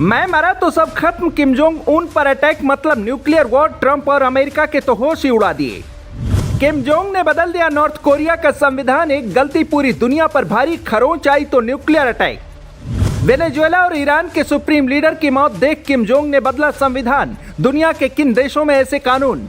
मैं मरा तो सब खत्म, किम जोंग उन पर अटैक मतलब न्यूक्लियर वॉर, ट्रंप और अमेरिका के तो होश ही उड़ा दिए। किम जोंग ने बदल दिया नॉर्थ कोरिया का संविधान, एक गलती पूरी दुनिया पर भारी, खरोंच आई तो न्यूक्लियर अटैक। वेनेजुएला और ईरान के सुप्रीम लीडर की मौत देख किम जोंग ने बदला संविधान, दुनिया के किन देशों में ऐसे कानून।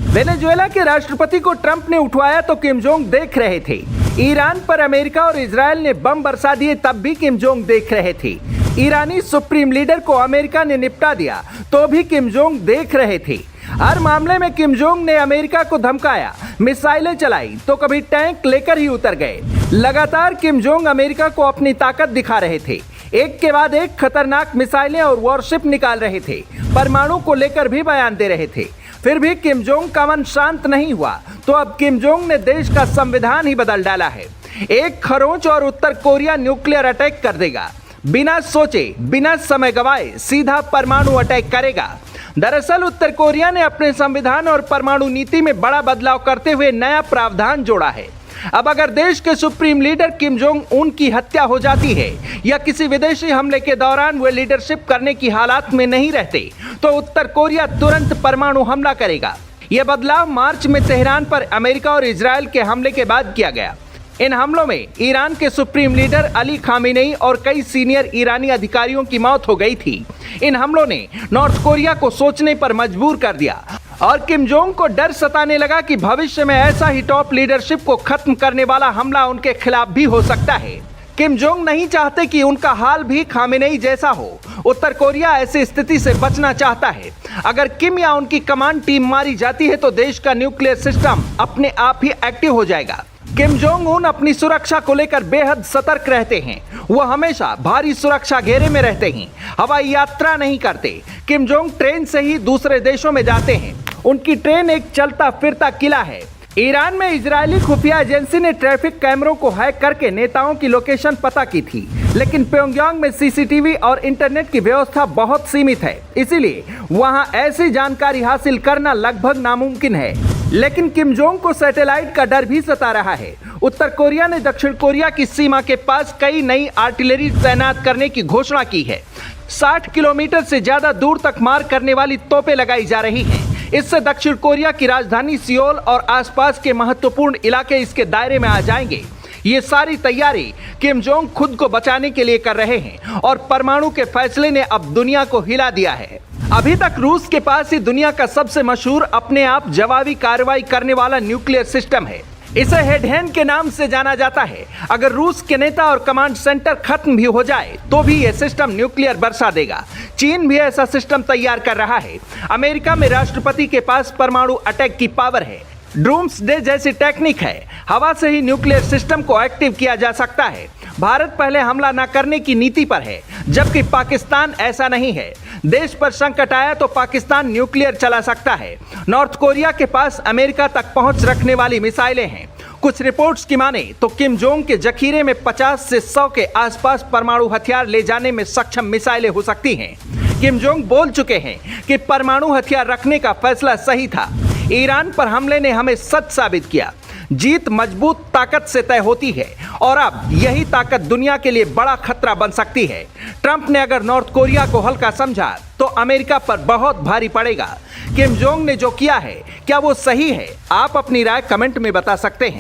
वेनेजुएला के राष्ट्रपति को ट्रंप ने उठवाया तो किम जोंग देख रहे थे। ईरान पर अमेरिका और इजरायल ने बम बरसा दिए तब भी किम जोंग देख रहे थे। ईरानी सुप्रीम लीडर को अमेरिका ने निपटा दिया तो भी किम जोंग देख रहे थे। हर मामले में किम जोंग ने अमेरिका को धमकाया, मिसाइलें चलाई तो कभी टैंक लेकर ही उतर गए। लगातार किम जोंग अमेरिका को अपनी ताकत दिखा रहे थे, एक के बाद एक खतरनाक मिसाइलें और वॉरशिप निकाल रहे थे, परमाणु को लेकर भी बयान दे रहे थे। फिर भी किम जोंग का मन शांत नहीं हुआ तो अब किम जोंग ने देश का संविधान ही बदल डाला है। एक खरोंच और उत्तर कोरिया न्यूक्लियर अटैक कर देगा, बिना सोचे बिना समय गवाए सीधा परमाणु अटैक करेगा। दरअसल उत्तर कोरिया ने अपने संविधान और परमाणु नीति में बड़ा बदलाव करते हुए नया प्रावधान जोड़ा है। अब अगर देश के supreme leader Kim Jong Un की हत्या हो जाती है या किसी विदेशी हमले के दौरान वे लीडरशिप करने की हालात में नहीं रहते तो उत्तर कोरिया तुरंत परमाणु हमला करेगा। यह बदलाव मार्च में तेहरान पर अमेरिका और इजरायल के हमले के बाद किया गया। इन हमलों में ईरान के सुप्रीम लीडर अली खामेनेई और कई सीनियर ईरानी अधिकारियों की मौत हो गई थी। इन हमलों ने नॉर्थ कोरिया को सोचने पर मजबूर कर दिया और किम जोंग को डर सताने लगा कि भविष्य में ऐसा ही टॉप लीडरशिप को खत्म करने वाला हमला उनके खिलाफ भी हो सकता है। किम जोंग नहीं चाहते कि उनका हाल भी खामेनेई जैसा हो। उत्तर कोरिया ऐसी स्थिति से बचना चाहता है। अगर किम या उनकी कमांड टीम मारी जाती है तो देश का न्यूक्लियर सिस्टम अपने आप ही एक्टिव हो जाएगा। किम जोंग उन अपनी सुरक्षा को लेकर बेहद सतर्क रहते हैं। वो हमेशा भारी सुरक्षा घेरे में रहते हैं, हवाई यात्रा नहीं करते। किम जोंग ट्रेन से ही दूसरे देशों में जाते हैं। उनकी ट्रेन एक चलता फिरता किला है। ईरान में इजरायली खुफिया एजेंसी ने ट्रैफिक कैमरों को हैक करके नेताओं की लोकेशन पता की थी, लेकिन प्योंगयांग में सीसीटीवी और इंटरनेट की व्यवस्था बहुत सीमित है, इसीलिए वहां ऐसी जानकारी हासिल करना लगभग नामुमकिन है। लेकिन किम जोंग को सैटेलाइट का डर भी सता रहा है। उत्तर कोरिया ने दक्षिण कोरिया की सीमा के पास कई नई आर्टिलरी तैनात करने की घोषणा की है। 60 किलोमीटर से ज्यादा दूर तक मार करने वाली तोपें लगाई जा रही हैं। इससे दक्षिण कोरिया की राजधानी सियोल और आसपास के महत्वपूर्ण इलाके इसके दायरे में आ जाएंगे। ये सारी तैयारी किम जोंग खुद को बचाने के लिए कर रहे हैं और परमाणु के फैसले ने अब दुनिया को हिला दिया है। अभी तक रूस के पास ही दुनिया का सबसे मशहूर अपने आप जवाबी कार्रवाई करने वाला न्यूक्लियर सिस्टम है। इसे हेडहैंड के नाम से जाना जाता है। अगर रूस के नेता और कमांड सेंटर खत्म भी हो जाए तो भी यह सिस्टम न्यूक्लियर बरसा देगा। चीन भी ऐसा सिस्टम तैयार कर रहा है। अमेरिका में राष्ट्रपति के पास परमाणु अटैक की पावर है। डूम्सडे जैसी टेक्निक है, हवा से ही न्यूक्लियर सिस्टम को एक्टिव किया जा सकता है। भारत पहले हमला न करने की नीति पर है, जबकि पाकिस्तान ऐसा नहीं है। देश पर संकट आया तो पाकिस्तान न्यूक्लियर चला सकता है। नॉर्थ कोरिया के पास अमेरिका तक पहुंच रखने वाली मिसाइलें हैं। कुछ रिपोर्ट्स की माने तो किम जोंग के जखीरे में 50 से 100 के आसपास परमाणु हथियार ले जाने में सक्षम मिसाइलें हो सकती हैं। किम जोंग बोल चुके हैं कि परमाणु हथियार रखने का फैसला सही था। ईरान पर हमले ने हमें सच साबित किया। जीत मजबूत ताकत से तय होती है और अब यही ताकत दुनिया के लिए बड़ा खतरा बन सकती है। ट्रंप ने अगर नॉर्थ कोरिया को हल्का समझा तो अमेरिका पर बहुत भारी पड़ेगा। किम जोंग ने जो किया है क्या वो सही है? आप अपनी राय कमेंट में बता सकते हैं।